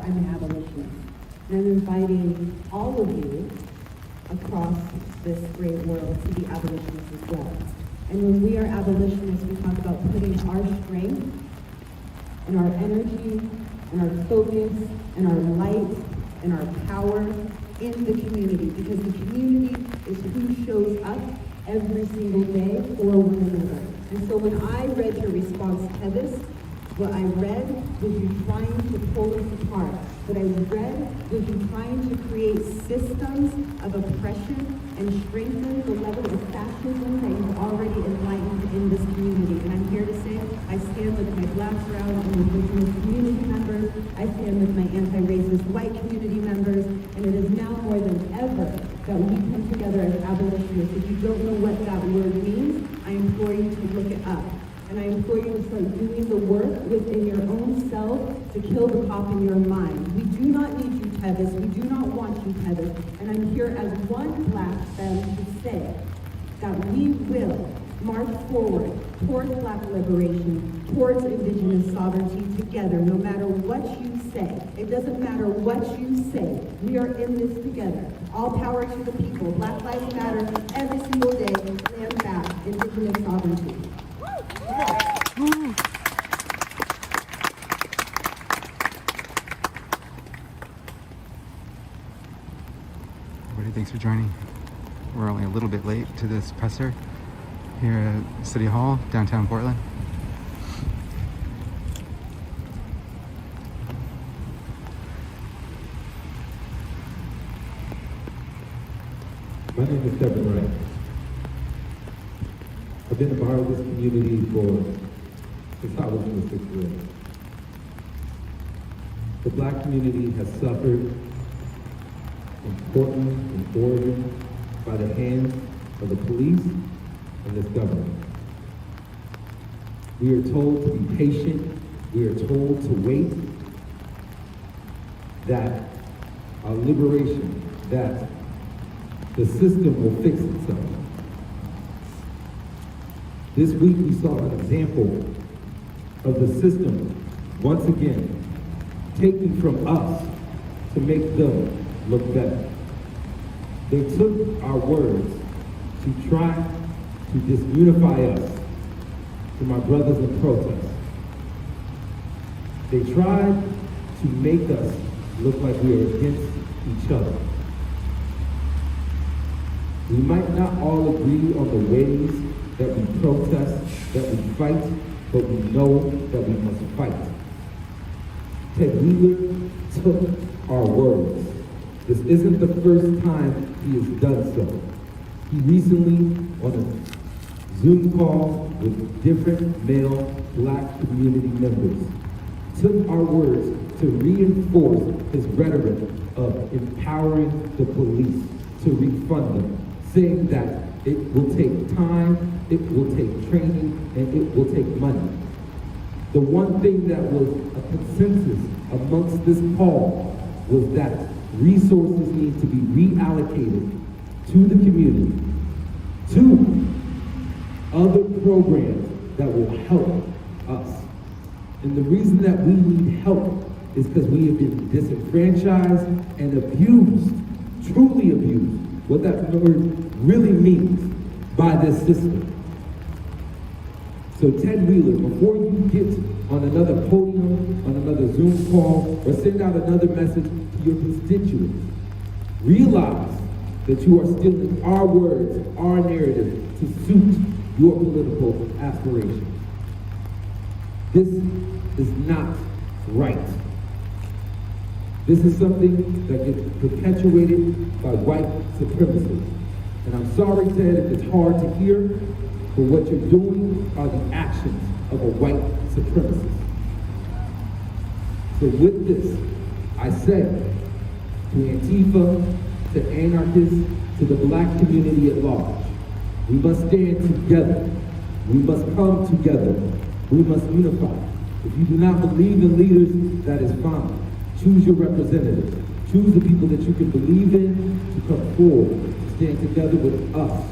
I'm an abolitionist. And I'm inviting all of you across this great world to be abolitionists as well. And when we are abolitionists, we talk about putting our strength and our energy and our focus and our light and our power in the community, because the community is who shows up every single day for one another. And so when I read your response to this, what I read was you trying to pull us apart. What I read was you trying to create systems of oppression and strengthen the level of fascism that you've already enlightened in this community. And I'm here to say, I stand with my Black, brown, and indigenous community members. I stand with my anti-racist white community members. And it is now more than ever that we come together as abolitionists. If you don't know what that word means, I implore you to look it up. And I implore you to start doing the work within your own self to kill the cop in your mind. We do not need you, Tevis. We do not want you, Tevis. And I'm here as one Black femme to say that we will march forward towards Black liberation, towards indigenous sovereignty together, no matter what you say. It doesn't matter what you say. We are in this together. All power to the people. Black Lives Matter every single day. Land back indigenous sovereignty. Everybody, thanks for joining. We're only a little bit late to this presser here at City Hall, downtown Portland. My name is Kevin Wright. I've been a part of this community since I was in the 6th grade. The Black community has suffered in Portland and Oregon by the hands of the police and this government. We are told to be patient. We are told to wait, that our liberation, that the system will fix itself. This week we saw an example of the system, once again, taking from us to make them look better. They took our words to try to disunify us, to my brothers in protest. They tried to make us look like we are against each other. We might not all agree on the ways that we protest, that we fight, but we know that we must fight. Ted Wheeler took our words. This isn't the first time he has done so. He recently, on a Zoom call with different male Black community members, took our words to reinforce his rhetoric of empowering the police to refund them, saying that it will take time, it will take training, and it will take money. The one thing that was a consensus amongst this call was that resources need to be reallocated to the community, to other programs that will help us. And the reason that we need help is because we have been disenfranchised and abused, truly abused, what that word really means by this system. So Ted Wheeler, before you get on another podium, on another Zoom call, or send out another message to your constituents, realize that you are stealing our words, our narrative, to suit your political aspirations. This is not right. This is something that gets perpetuated by white supremacists. And I'm sorry, Ted, if it's hard to hear, but what you're doing are the actions of a white supremacist. So with this, I say to Antifa, to anarchists, to the Black community at large, we must stand together. We must come together. We must unify. If you do not believe in leaders, that is fine. Choose your representatives. Choose the people that you can believe in to come forward, to stand together with us,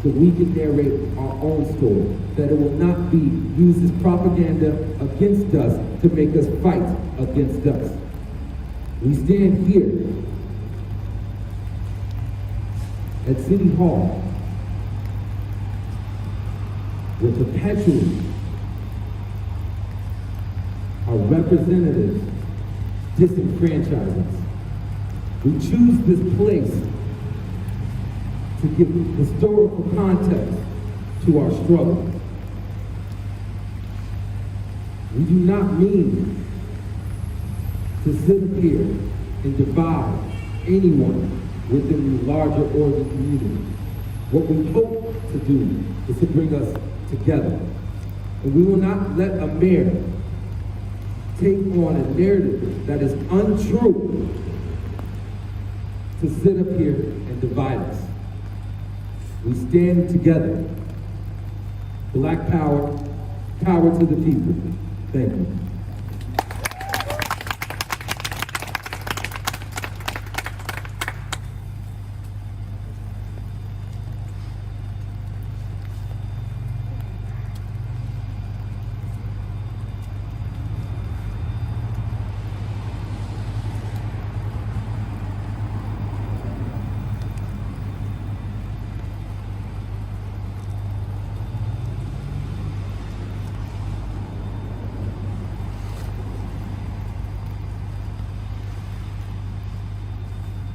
so we can narrate our own story, that it will not be used as propaganda against us to make us fight against us. We stand here at City Hall where perpetually our representatives disenfranchise us. We choose this place to give historical context to our struggle. We do not mean to sit up here and divide anyone within the larger Oregon community. What we hope to do is to bring us together. And we will not let a mayor take on a narrative that is untrue to sit up here and divide us. We stand together. Black power, power to the people. Thank you.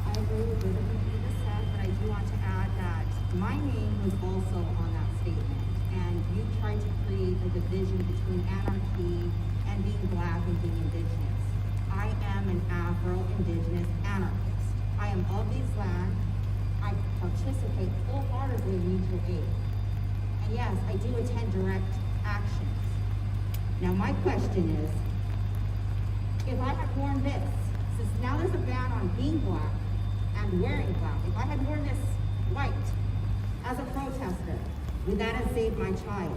I agree with everything you just said, but I do want to add that my name was also on that statement, and you tried to create a division between anarchy and being black and being indigenous. I am an Afro-Indigenous anarchist. I am of these lands. I participate wholeheartedly in mutual aid. And yes, I do attend direct actions. Now my question is, if I had worn this, since now there's a ban on being black and wearing black, if I had worn this white as a protester, would that have saved my child?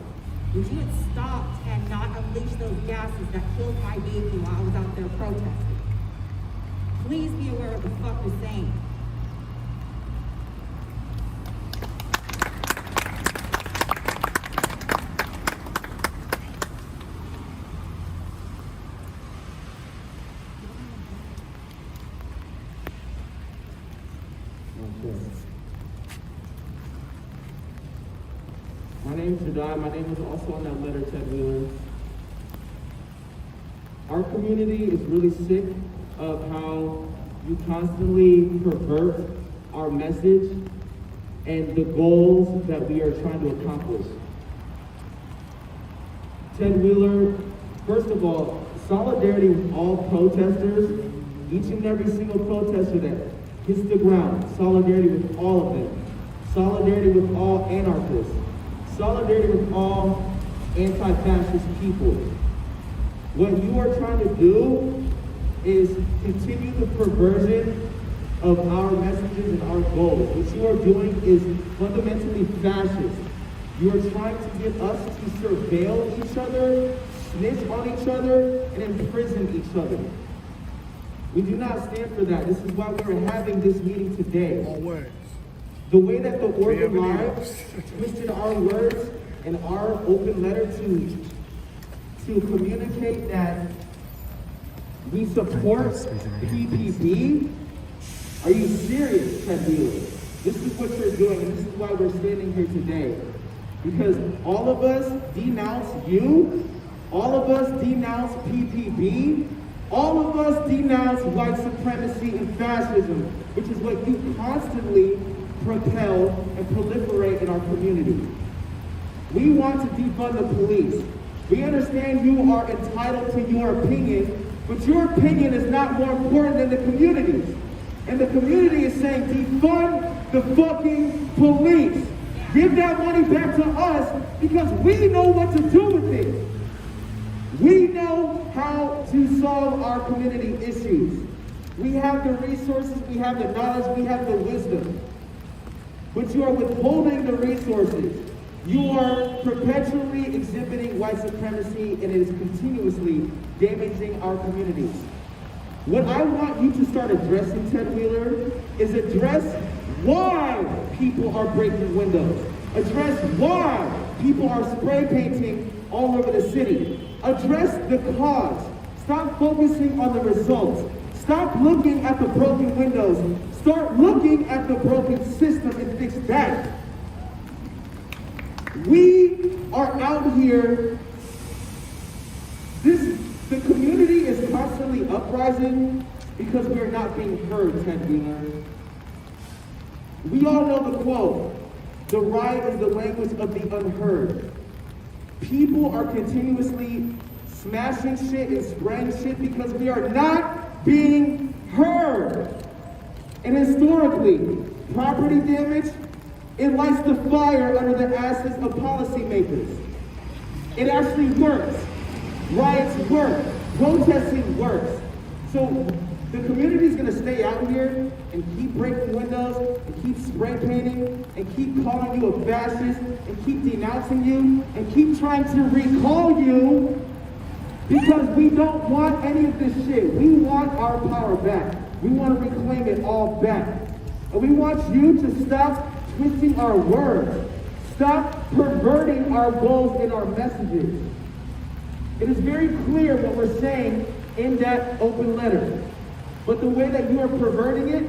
Would you have stopped and not unleashed those gases that killed my baby while I was out there protesting? Please be aware of what the fuck you're saying. My name's Jedi. My name is also on that letter, Ted Wheeler. Our community is really sick of how you constantly pervert our message and the goals that we are trying to accomplish. Ted Wheeler, first of all, solidarity with all protesters, each and every single protester that hits the ground, solidarity with all of them, solidarity with all anarchists, solidarity with all anti-fascist people. What you are trying to do is continue the perversion of our messages and our goals. What you are doing is fundamentally fascist. You are trying to get us to surveil each other, snitch on each other, and imprison each other. We do not stand for that. This is why we are having this meeting today. Always. The way that the Oregon Lives twisted our words and our open letter to communicate that we support PPB. Are you serious, Ted Wheeler? This is what you're doing, and this is why we're standing here today. Because all of us denounce you, all of us denounce PPB, all of us denounce white supremacy and fascism, which is what you constantly propel and proliferate in our community. We want to defund the police. We understand you are entitled to your opinion, but your opinion is not more important than the community's. And the community is saying defund the fucking police. Give that money back to us because we know what to do with it. We know how to solve our community issues. We have the resources, we have the knowledge, we have the wisdom. But you are withholding the resources. You are perpetually exhibiting white supremacy, and it is continuously damaging our communities. What I want you to start addressing, Ted Wheeler, is address why people are breaking windows. Address why people are spray painting all over the city. Address the cause. Stop focusing on the results. Stop looking at the broken windows. Start looking at the broken system and fix that. We are out here. The community is constantly uprising because we are not being heard, Ted Wheeler. We all know the quote, the right is the language of the unheard. People are continuously smashing shit and spraying shit because we are not being heard. And historically, property damage, it lights the fire under the asses of policymakers. It actually works. Riots work. Protesting works. So the community is going to stay out here and keep breaking windows and keep spray painting and keep calling you a fascist and keep denouncing you and keep trying to recall you because we don't want any of this shit. We want our power back. We want to reclaim it all back. And we want you to stop twisting our words. Stop perverting our goals and our messages. It is very clear what we're saying in that open letter. But the way that you are perverting it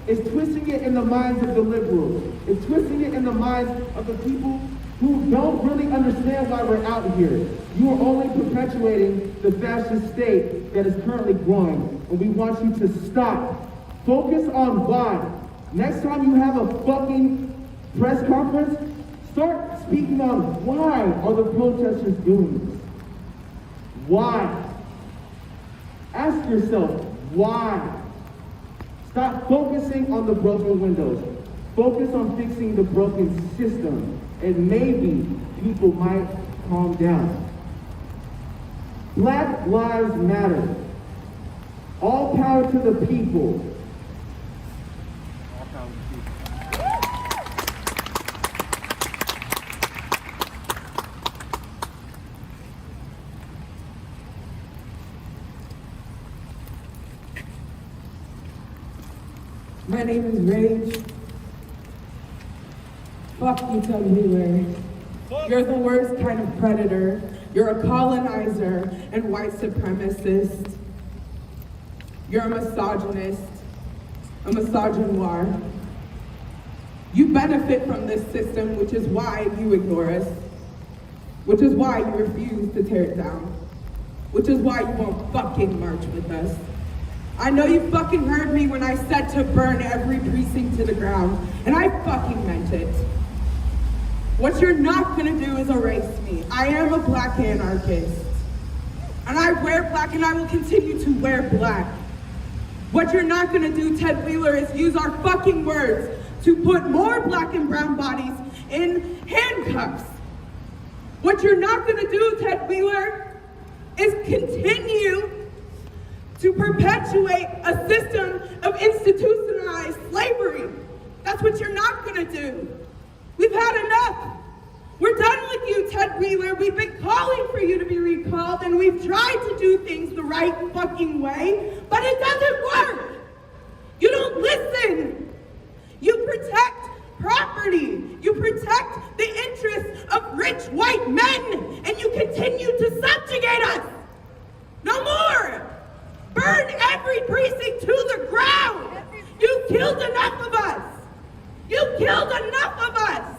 is twisting it in the minds of the liberals. It's twisting it in the minds of the people who don't really understand why we're out here. You are only perpetuating the fascist state that is currently growing, and we want you to stop. Focus on why. Next time you have a fucking press conference, start speaking on why are the protesters doing this? Why? Ask yourself, why? Stop focusing on the broken windows. Focus on fixing the broken system, and maybe people might calm down. Black Lives Matter. All power to the people. My name is Rage. Fuck you, Ted Wheeler. You're the worst kind of predator. You're a colonizer and white supremacist. You're a misogynist, a misogynoir. You benefit from this system, which is why you ignore us, which is why you refuse to tear it down, which is why you won't fucking march with us. I know you fucking heard me when I said to burn every precinct to the ground, and I fucking meant it. What you're not gonna do is erase me. I am a black anarchist, and I wear black and I will continue to wear black. What you're not gonna do, Ted Wheeler, is use our fucking words to put more black and brown bodies in handcuffs. What you're not gonna do, Ted Wheeler, is continue to perpetuate a system of institutionalized slavery. That's what you're not gonna do. We've had enough. We're done with you, Ted Wheeler. We've been calling for you to be recalled, and we've tried to do things the right fucking way, but it doesn't work. You don't listen. You protect property. You protect the interests of rich white men, and you continue to subjugate us. No more. Burn every precinct to the ground. You killed enough of us. You killed enough of us.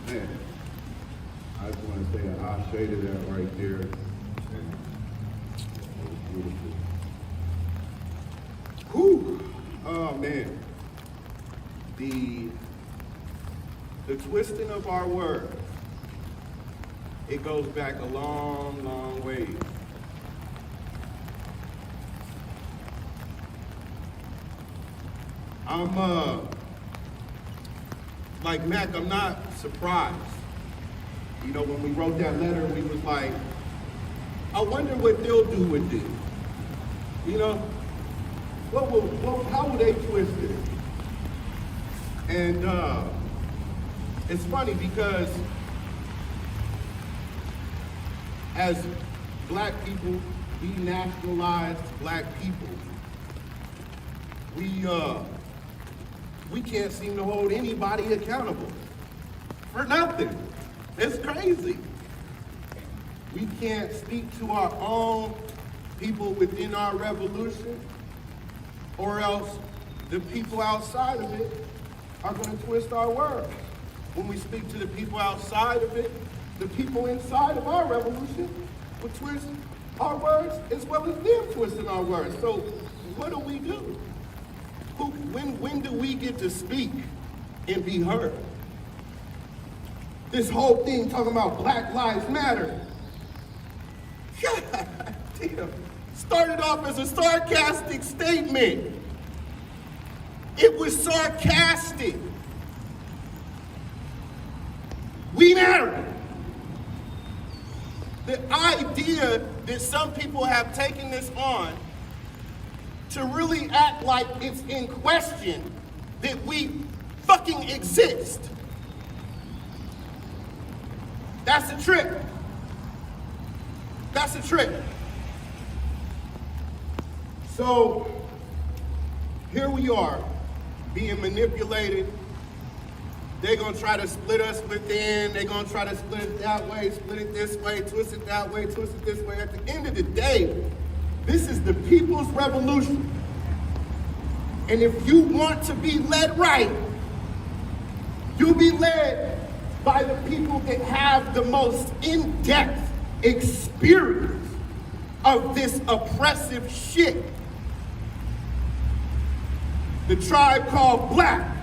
Man, I just want to say an ashe to that right there. That was beautiful. Whew. Oh man. The twisting of our words, it goes back a long, long way. I'm like Mac, I'm not surprised. You know, when we wrote that letter, we was like, I wonder what they'll do with this. You know, how will they twist it? And it's funny because as black people, denationalized black people, we can't seem to hold anybody accountable for nothing. It's crazy. We can't speak to our own people within our revolution, or else the people outside of it are going to twist our words. When we speak to the people outside of it, the people inside of our revolution will twist our words as well as them twisting our words. So what do we do? When do we get to speak and be heard? This whole thing talking about Black Lives Matter, God damn, started off as a sarcastic statement. It was sarcastic. We matter. The idea that some people have taken this on to really act like it's in question that we fucking exist. That's a trick. That's a trick. So here we are being manipulated. They're gonna try to split us within. They're gonna try to split it that way, split it this way, twist it that way, twist it this way. At the end of the day, this is the people's revolution. And if you want to be led right, you'll be led by the people that have the most in-depth experience of this oppressive shit. The tribe called Black.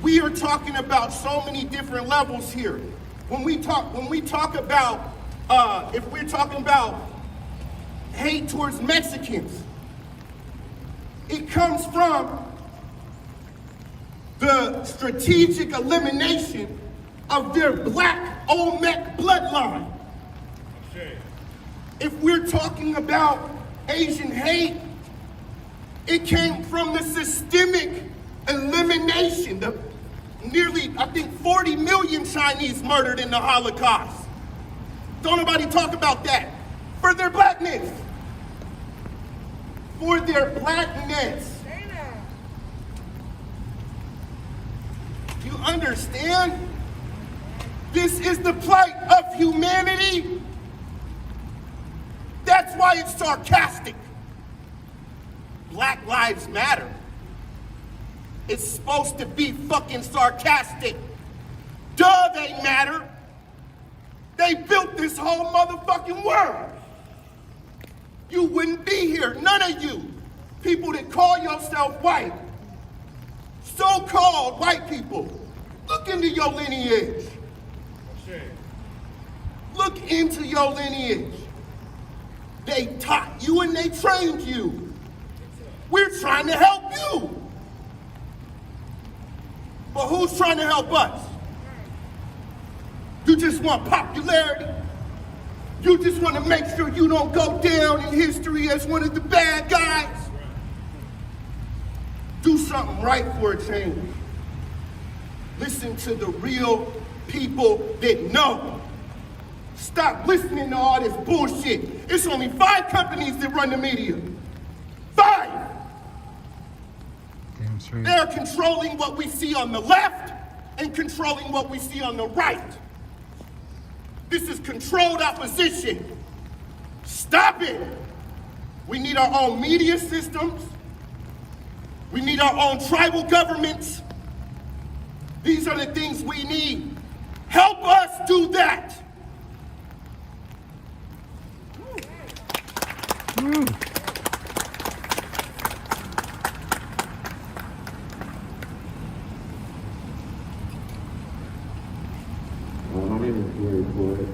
We are talking about so many different levels here. When we talk about, if we're talking about hate towards Mexicans, it comes from the strategic elimination of their Black Olmec bloodline. If we're talking about Asian hate, it came from the systemic elimination, the nearly, I think, 40 million Chinese murdered in the Holocaust. Don't nobody talk about that. For their blackness. For their blackness. You understand? This is the plight of humanity. That's why it's sarcastic. Black Lives Matter. It's supposed to be fucking sarcastic. Duh, they matter. They built this whole motherfucking world. You wouldn't be here, none of you. People that call yourself white. So-called white people. Look into your lineage. Look into your lineage. They taught you and they trained you. We're trying to help you. But who's trying to help us? You just want popularity. You just want to make sure you don't go down in history as one of the bad guys. Do something right for a change. Listen to the real people that know. Stop listening to all this bullshit. It's only 5 companies that run the media. 5! Damn straight. They're controlling what we see on the left and controlling what we see on the right. This is controlled opposition. Stop it. We need our own media systems. We need our own tribal governments. These are the things we need. Help us do that. Woo. My name is Gary Floyd.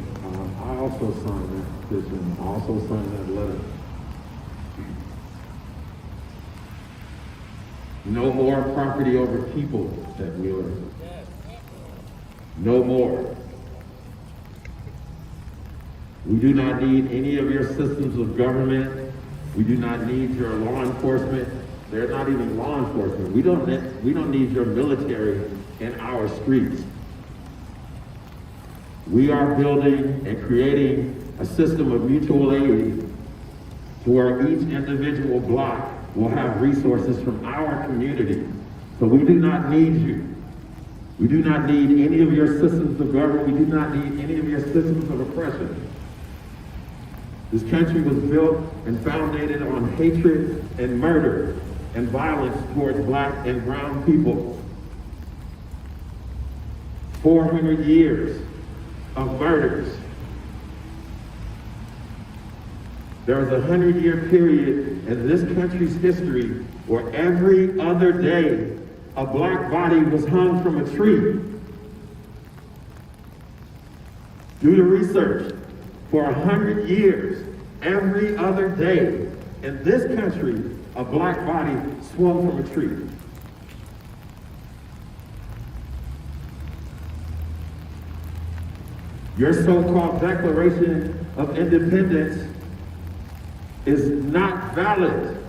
I also signed that petition. I also signed that letter. No more property over people, said Wheeler. No more. We do not need any of your systems of government. We do not need your law enforcement. They're not even law enforcement. We don't need your military in our streets. We are building and creating a system of mutual aid to where each individual block will have resources from our community. So we do not need you. We do not need any of your systems of government. We do not need any of your systems of oppression. This country was built and founded on hatred and murder and violence towards black and brown people. 400 years of murders. There was a 100-year period in this country's history where every other day a black body was hung from a tree. Do the research. For 100 years, every other day in this country, a black body swung from a tree. Your so-called Declaration of Independence is not valid.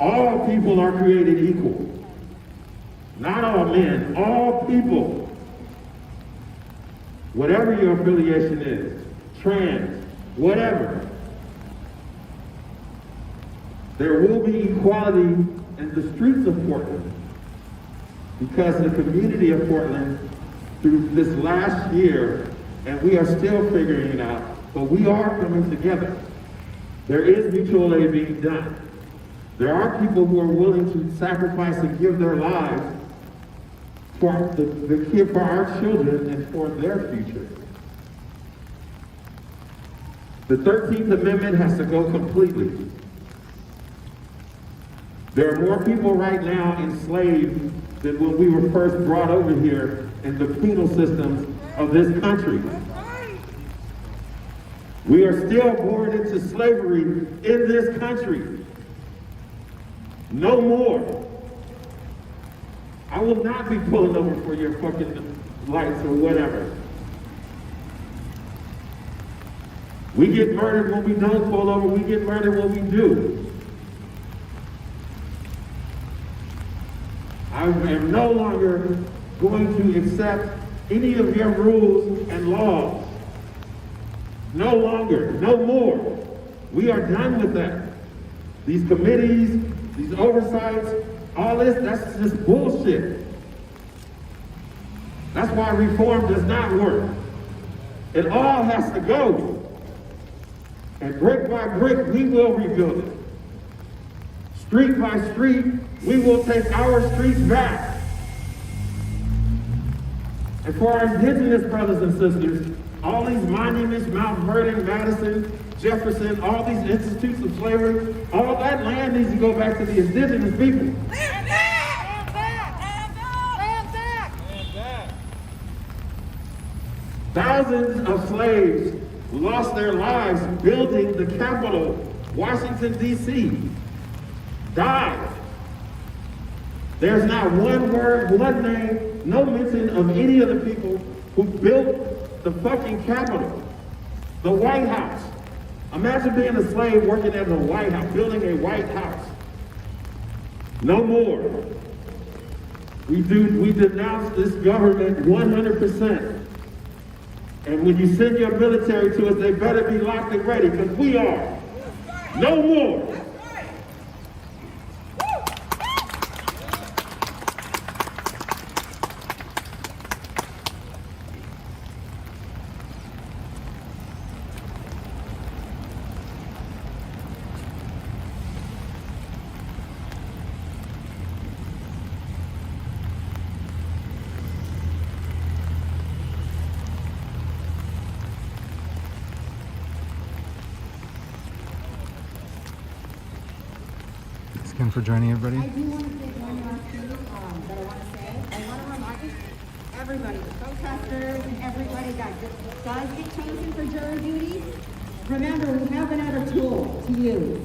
All people are created equal. Not all men, all people. Whatever your affiliation is, trans, whatever. There will be equality in the streets of Portland because the community of Portland, through this last year, and we are still figuring it out, but we are coming together. There is mutual aid being done. There are people who are willing to sacrifice and give their lives for for our children and for their future. The 13th Amendment has to go completely. There are more people right now enslaved than when we were first brought over here in the penal systems of this country. We are still born into slavery in this country. No more. I will not be pulling over for your fucking lights or whatever. We get murdered when we don't pull over. We get murdered when we do. I am no longer going to accept any of your rules and laws. No longer, no more. We are done with that. These committees, these oversights, all this, that's just bullshit. That's why reform does not work. It all has to go. And brick by brick, we will rebuild it. Street by street, we will take our streets back. And for our indigenous brothers and sisters, all these monuments, Mount Vernon, Madison, Jefferson, all these institutes of slavery, all that land needs to go back to the indigenous people. Land back! Land back! Land back! Land back! Thousands of slaves lost their lives building the Capitol, Washington, D.C. Died. There's not one word, one name, no mention of any of the people who built the fucking Capitol, the White House. Imagine being a slave working at the White House, building a White House. No more. We denounce this government 100%. And when you send your military to us, they better be locked and ready, because we are. No more. Thanks again for joining, everybody. I do want to say one last thing that I want to say. I want to remind everybody, the protesters and everybody that does get chosen for jury duty, remember, we have another tool to use.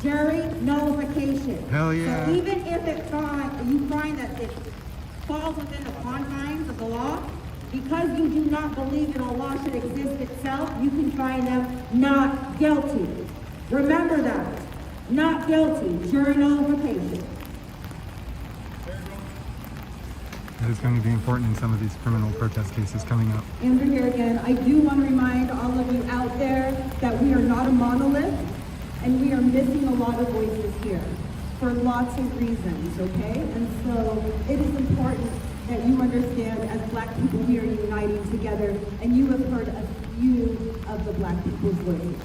Jury nullification. Hell yeah. So even if you find that it falls within the confines of the law, because you do not believe that a law should exist itself, you can find them not guilty. Remember that. Not guilty, jury nullification. It is going to be important in some of these criminal protest cases coming up. Andrew here again. I do want to remind all of you out there that we are not a monolith, and we are missing a lot of voices here for lots of reasons, okay? And so it is important that you understand, as Black people, we are uniting together, and you have heard a few of the Black people's voices.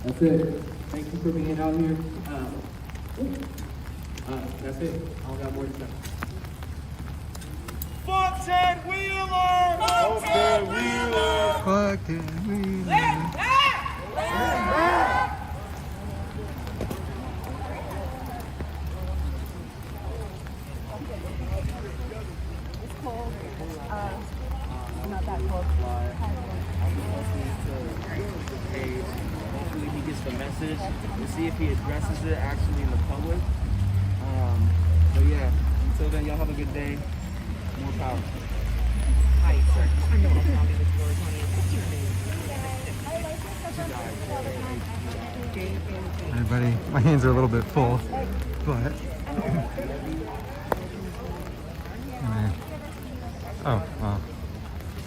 That's it. Thank you for being out here. That's it. I don't got more to say. Fuck Ted Wheeler! Fuck Ted Wheeler! Fuck Ted Wheeler. Let back! It's cold. Not that cold. Hopefully he gets the message and see if he addresses it actually in the public. So yeah, until then, y'all have a good day. More power. Hi, sir. I know I'm calling this word, honey. What's your name? Hey buddy, my hands are a little bit full, but oh well,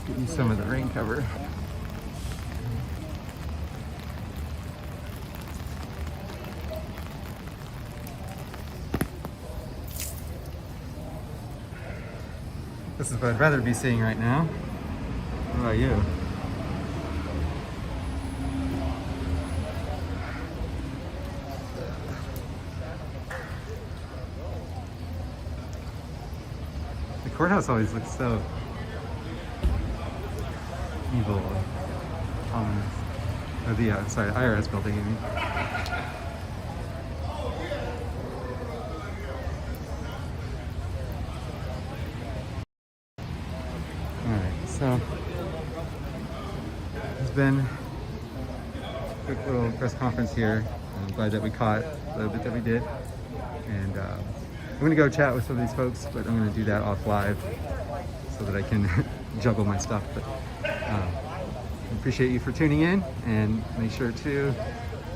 give you some of the rain cover. This is what I'd rather be seeing right now. What about you? The courthouse always looks so evil, ominous. Or the, IRS building, I mean. Alright, so it's been a quick little press conference here. I'm glad that we caught a little bit that we did. And I'm gonna go chat with some of these folks, but I'm gonna do that off live so that I can juggle my stuff. But I appreciate you for tuning in, and make sure to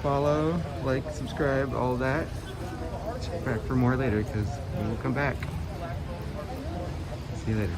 follow, like, subscribe, all of that. Check back for more later, because we will come back. See you later.